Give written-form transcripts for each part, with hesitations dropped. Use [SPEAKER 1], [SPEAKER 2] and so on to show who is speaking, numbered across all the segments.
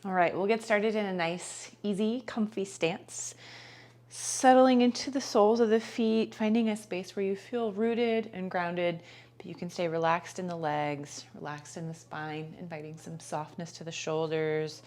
[SPEAKER 1] All right, we'll get started in a nice, easy, comfy stance. Settling into the soles of the feet, finding a space where you feel rooted and grounded, but you can stay relaxed in the legs, relaxed in the spine, inviting some softness to the shoulders.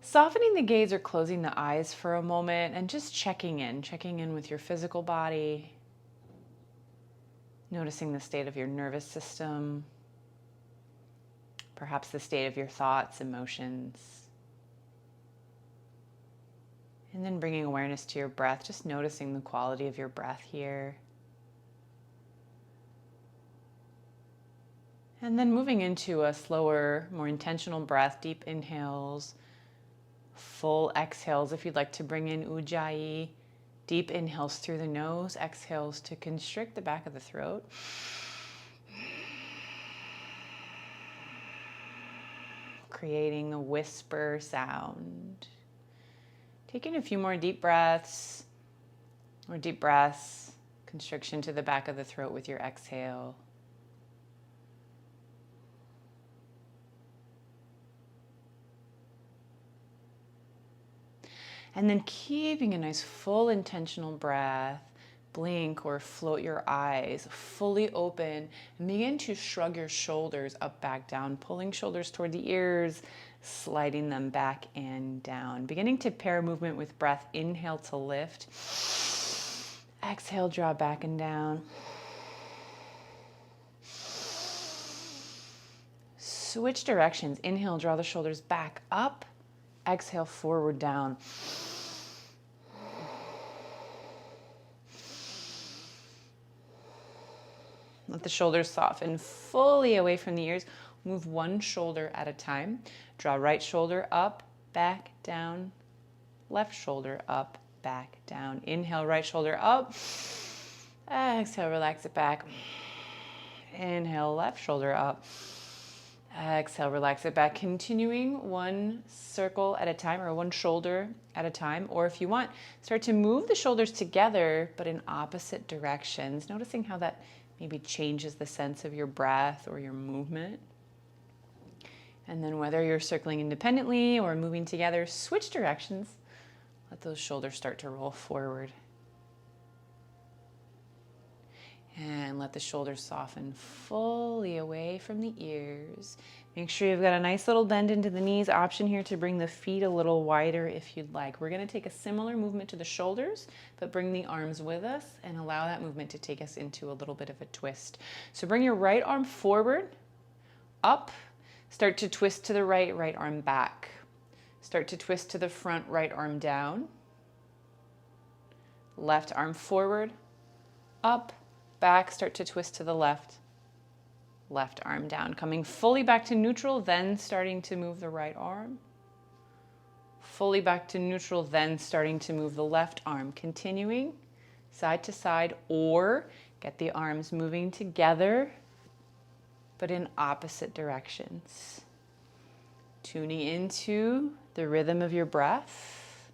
[SPEAKER 1] Softening the gaze or closing the eyes for a moment and just checking in with your physical body, noticing the state of your nervous system, perhaps the state of your thoughts, emotions. And then bringing awareness to your breath, just noticing the quality of your breath here. And then moving into a slower, more intentional breath, deep inhales, full exhales. If you'd like to bring in Ujjayi, deep inhales through the nose, exhales to constrict the back of the throat. Creating a whisper sound. Taking a few more deep breaths, constriction to the back of the throat with your exhale. And then keeping a nice full intentional breath, blink or float your eyes fully open and begin to shrug your shoulders up, back, down, pulling shoulders toward the ears, sliding them back and down. Beginning to pair movement with breath. Inhale to lift. Exhale, draw back and down. Switch directions. Inhale, draw the shoulders back up. Exhale, forward, down. Let the shoulders soften fully away from the ears. Move one shoulder at a time. Draw right shoulder up, back, down. Left shoulder up, back, down. Inhale, right shoulder up. Exhale, relax it back. Inhale, left shoulder up. Exhale, relax it back. Continuing one circle at a time, or one shoulder at a time. Or if you want, start to move the shoulders together, but in opposite directions. Noticing how that maybe changes the sense of your breath or your movement. And then whether you're circling independently or moving together, switch directions. Let those shoulders start to roll forward. And let the shoulders soften fully away from the ears. Make sure you've got a nice little bend into the knees. Option here to bring the feet a little wider if you'd like. We're going to take a similar movement to the shoulders, but bring the arms with us and allow that movement to take us into a little bit of a twist. So bring your right arm forward, up. Start to twist to the right, right arm back. Start to twist to the front, right arm down. Left arm forward, up, back. Start to twist to the left, left arm down. Coming fully back to neutral, then starting to move the right arm. Fully back to neutral, then starting to move the left arm. Continuing side to side, or get the arms moving together, but in opposite directions. Tuning into the rhythm of your breath,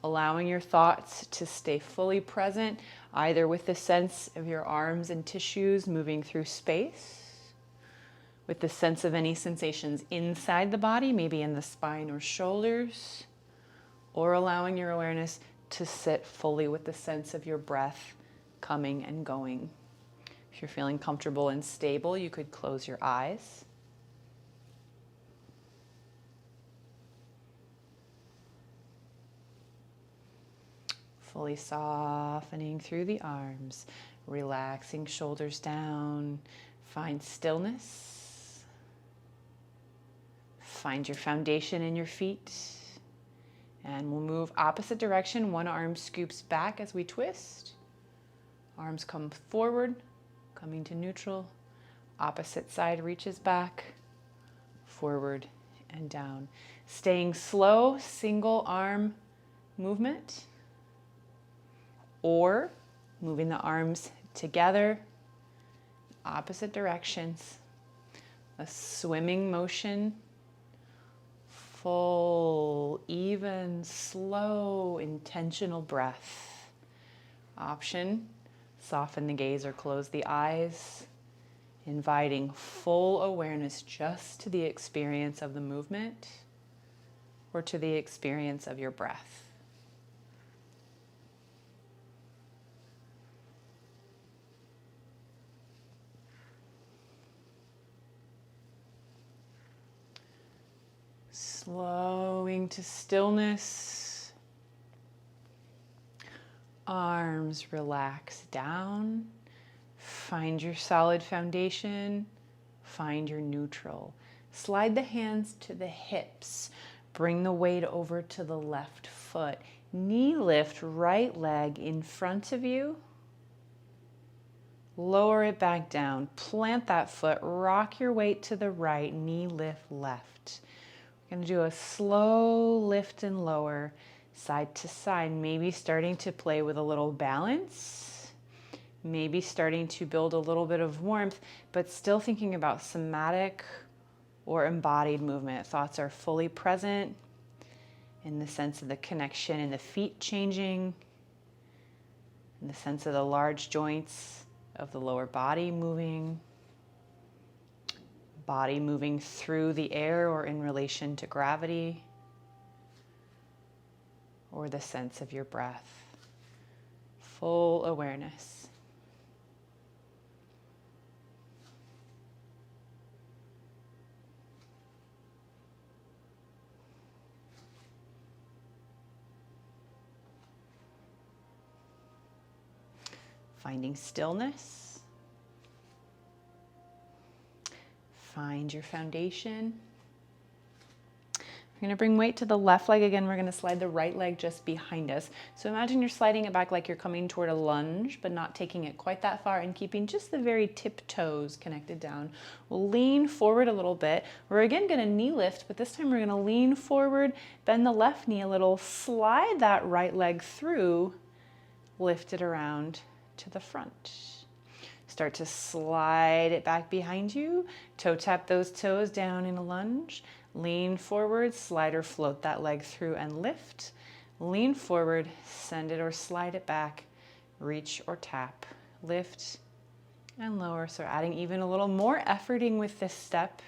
[SPEAKER 1] allowing your thoughts to stay fully present, either with the sense of your arms and tissues moving through space, with the sense of any sensations inside the body, maybe in the spine or shoulders, or allowing your awareness to sit fully with the sense of your breath coming and going. If you're feeling comfortable and stable, you could close your eyes. Fully softening through the arms, relaxing shoulders down. Find stillness. Find your foundation in your feet. And we'll move opposite direction. One arm scoops back as we twist. Arms come forward, coming to neutral. Opposite side reaches back, forward and down. Staying slow, single arm movement, or moving the arms together, opposite directions. A swimming motion, full, even, slow, intentional breath. Option, soften the gaze or close the eyes, inviting full awareness just to the experience of the movement. or to the experience of your breath. Slowing to stillness. Arms relax down. Find your solid foundation. Find your neutral. Slide the hands to the hips. Bring the weight over to the left foot. Knee lift, right leg in front of you. Lower it back down. Plant that foot. Rock your weight to the right. Knee lift left. We're going to do a slow lift and lower, side to side. Maybe starting to play with a little balance. Maybe starting to build a little bit of warmth, but still thinking about somatic or embodied movement. Thoughts are fully present in the sense of the connection in the feet changing, in the sense of the large joints of the lower body moving through the air or in relation to gravity, or the sense of your breath. Full awareness. Finding stillness. Find your foundation. We're going to bring weight to the left leg again. We're going to slide the right leg just behind us. So imagine you're sliding it back like you're coming toward a lunge, but not taking it quite that far and keeping just the very tip toes connected down. We'll lean forward a little bit. We're again going to knee lift, but this time we're going to lean forward, bend the left knee a little, slide that right leg through, lift it around to the front. Start to slide it back behind you. Toe tap those toes down in a lunge. Lean forward, slide or float that leg through and lift. Lean forward, send it or slide it back. Reach or tap, lift and lower. So adding even a little more efforting with this step.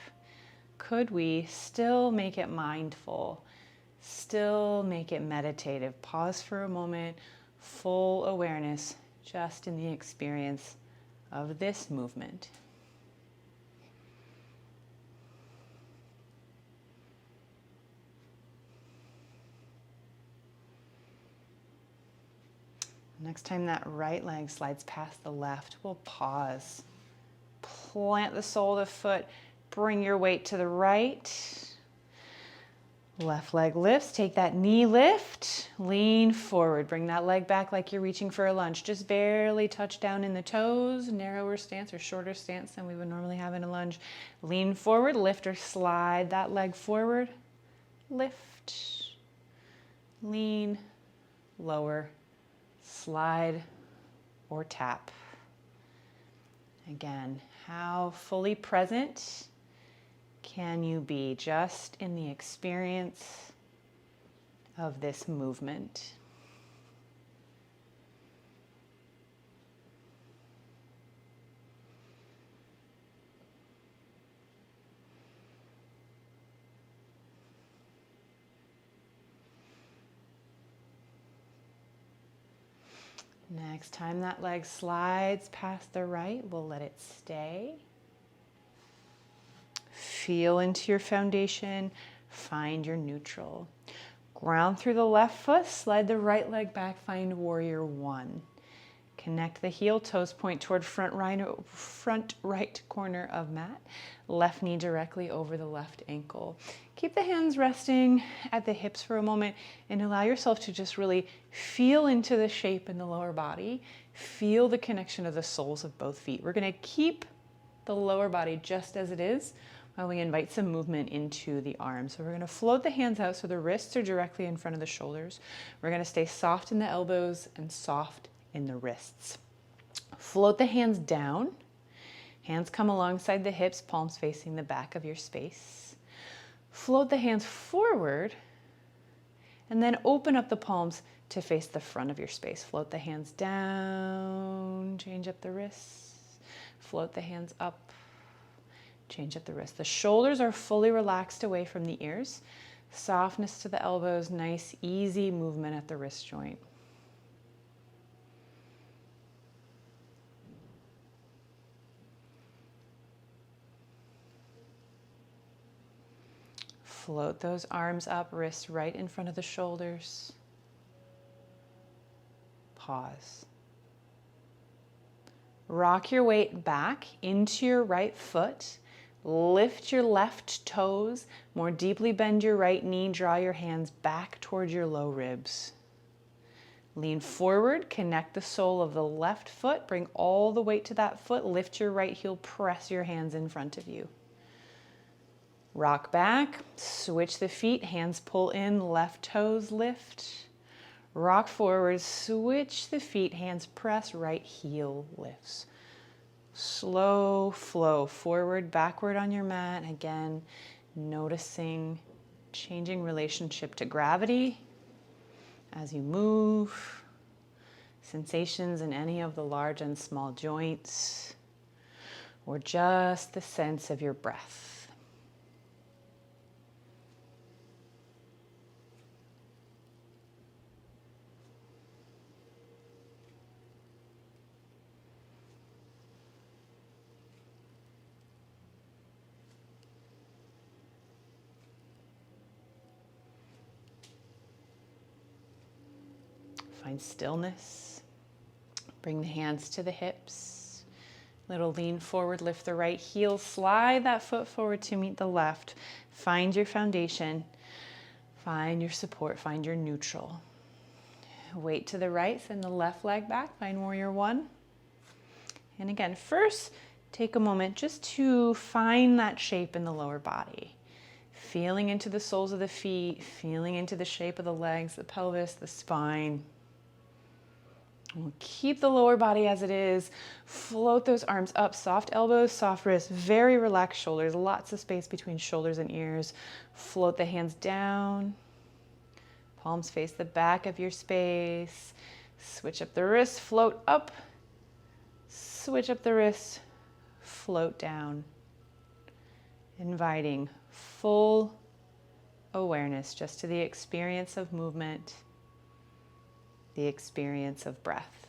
[SPEAKER 1] Could we still make it mindful? Still make it meditative? Pause for a moment, full awareness just in the experience of this movement. Next time that right leg slides past the left, we'll pause. Plant the sole of the foot, bring your weight to the right. Left leg lifts, take that knee lift, lean forward, bring that leg back like you're reaching for a lunge. Just barely touch down in the toes, narrower stance or shorter stance than we would normally have in a lunge. Lean forward, lift or slide that leg forward, lift, lean, lower, slide or tap. Again, how fully present can you be just in the experience of this movement? Next time that leg slides past the right, we'll let it stay. Feel into your foundation, find your neutral. Ground through the left foot, slide the right leg back, find warrior one. Connect the heel, toes point toward front right corner of mat. Left knee directly over the left ankle. Keep the hands resting at the hips for a moment and allow yourself to just really feel into the shape in the lower body. Feel the connection of the soles of both feet. We're going to keep the lower body just as it is while we invite some movement into the arms. So we're going to float the hands out so the wrists are directly in front of the shoulders. We're going to stay soft in the elbows and soft in the wrists. Float the hands down. Hands come alongside the hips, palms facing the back of your space. Float the hands forward and then open up the palms to face the front of your space. Float the hands down, change up the wrists. Float the hands up, change up the wrists. The shoulders are fully relaxed away from the ears. Softness to the elbows, nice, easy movement at the wrist joint. Float those arms up, wrists right in front of the shoulders. Pause. Rock your weight back into your right foot. Lift your left toes. More deeply bend your right knee. Draw your hands back towards your low ribs. Lean forward. Connect the sole of the left foot. Bring all the weight to that foot. Lift your right heel. Press your hands in front of you. Rock back. Switch the feet. Hands pull in. Left toes lift. Rock forward, switch the feet, hands press, right heel lifts. Slow flow, forward, backward on your mat. Again, noticing changing relationship to gravity as you move. Sensations in any of the large and small joints, or just the sense of your breath. Find stillness. Bring the hands to the hips. Little lean forward, lift the right heel, slide that foot forward to meet the left. Find your foundation. Find your support. Find your neutral. Weight to the right, send the left leg back. Find warrior one. And again, first, take a moment just to find that shape in the lower body. Feeling into the soles of the feet, feeling into the shape of the legs, the pelvis, the spine. We'll keep the lower body as it is. Float those arms up, soft elbows, soft wrists, very relaxed shoulders, lots of space between shoulders and ears. Float the hands down. Palms face the back of your space. Switch up the wrists, float up. Switch up the wrists, float down. Inviting full awareness just to the experience of movement, the experience of breath.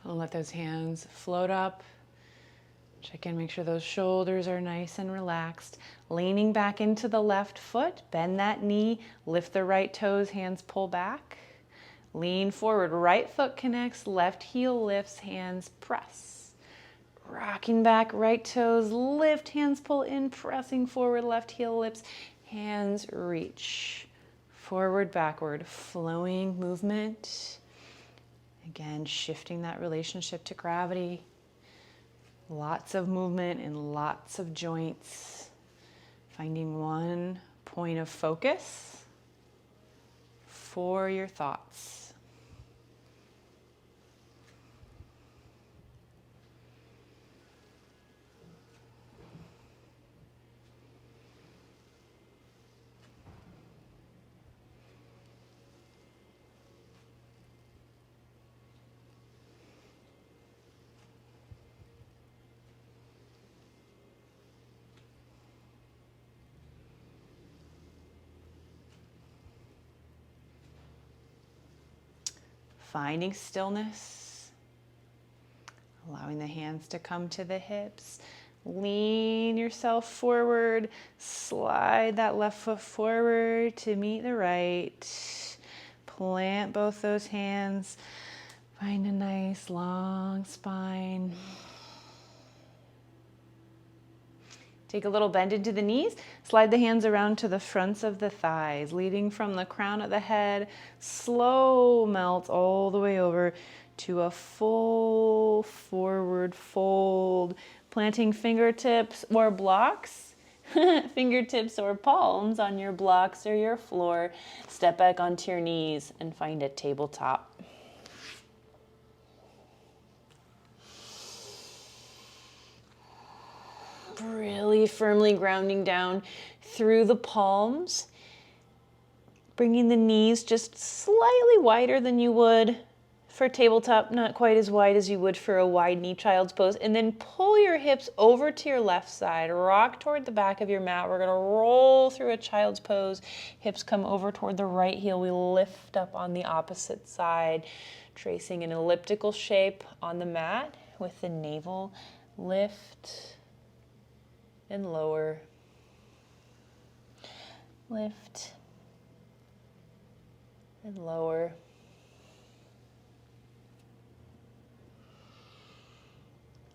[SPEAKER 1] I'll let those hands float up. Check in, make sure those shoulders are nice and relaxed. Leaning back into the left foot, bend that knee, lift the right toes, hands pull back. Lean forward, right foot connects, left heel lifts, hands press. Rocking back, right toes lift, hands pull in, pressing forward, left heel lifts, hands reach. Forward, backward, flowing movement. Again, shifting that relationship to gravity. Lots of movement in lots of joints. Finding one point of focus for your thoughts. Finding stillness, allowing the hands to come to the hips. Lean yourself forward, slide that left foot forward to meet the right. Plant both those hands. Find a nice long spine. Take a little bend into the knees. Slide the hands around to the fronts of the thighs, leading from the crown of the head. Slow melt all the way over to a full forward fold. Planting fingertips or blocks
[SPEAKER 2] Fingertips or palms on your blocks or your floor. Step back onto your knees and find a tabletop. Really firmly grounding down through the palms. Bringing the knees just slightly wider than you would for tabletop, not quite as wide as you would for a wide knee child's pose. And then pull your hips over to your left side. Rock toward the back of your mat. We're going to roll through a child's pose. Hips come over toward the right heel. We lift up on the opposite side, tracing an elliptical shape on the mat with the navel lift and lower. Lift and lower.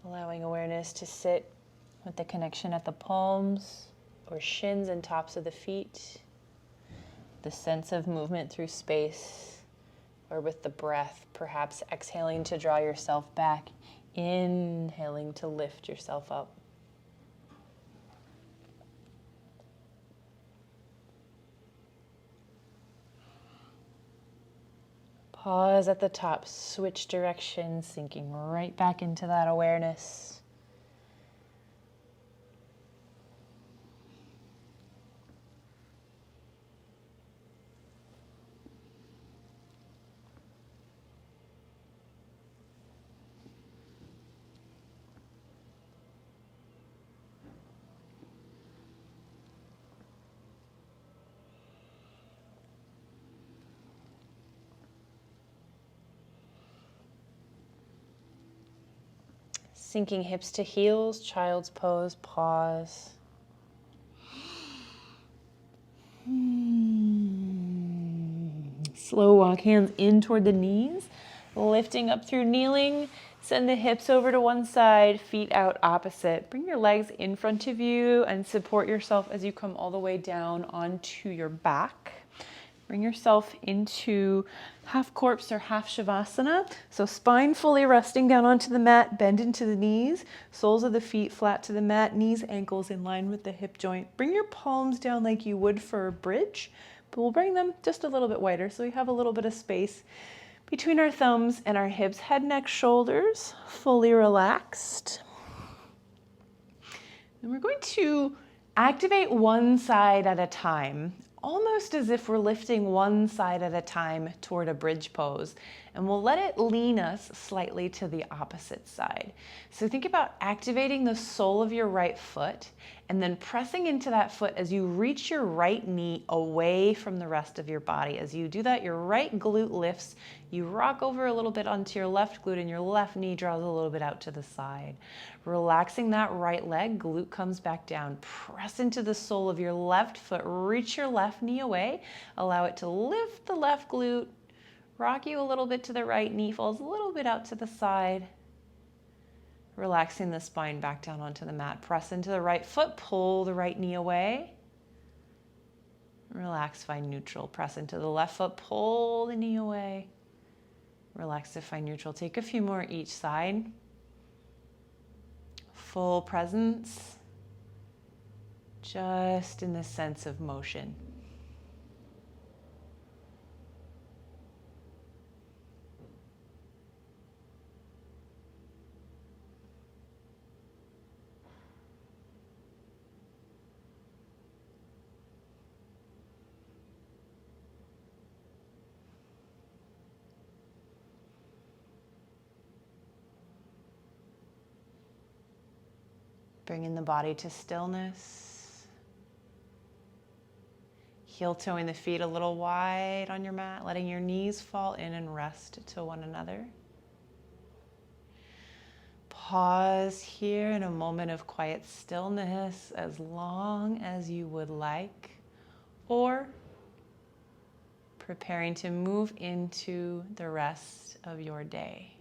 [SPEAKER 2] Allowing awareness to sit with the connection at the palms or shins and tops of the feet. The sense of movement through space, or with the breath, perhaps exhaling to draw yourself back, inhaling to lift yourself up. Pause at the top, switch directions, sinking right back into that awareness. Sinking hips to heels, child's pose, pause. Slow walk, hands in toward the knees, lifting up through kneeling. Send the hips over to one side, feet out opposite. Bring your legs in front of you and support yourself as you come all the way down onto your back. Bring yourself into half corpse or half shavasana. So spine fully resting down onto the mat, bend into the knees, soles of the feet flat to the mat, knees, ankles in line with the hip joint. Bring your palms down like you would for a bridge, but we'll bring them just a little bit wider so we have a little bit of space between our thumbs and our hips. Head, neck, shoulders fully relaxed. And we're going to activate one side at a time, almost as if we're lifting one side at a time toward a bridge pose. And we'll let it lean us slightly to the opposite side. So think about activating the sole of your right foot and then pressing into that foot as you reach your right knee away from the rest of your body. As you do that, your right glute lifts. You rock over a little bit onto your left glute and your left knee draws a little bit out to the side. Relaxing that right leg, glute comes back down. Press into the sole of your left foot. Reach your left knee away. Allow it to lift the left glute. Rock you a little bit to the right, knee falls a little bit out to the side. Relaxing the spine back down onto the mat. Press into the right foot, pull the right knee away. Relax, find neutral. Press into the left foot, pull the knee away. Relax to find neutral. Take a few more each side. Full presence, just in the sense of motion. Bringing the body to stillness. Heel toeing the feet a little wide on your mat, letting your knees fall in and rest to one another. Pause here in a moment of quiet stillness as long as you would like, or preparing to move into the rest of your day.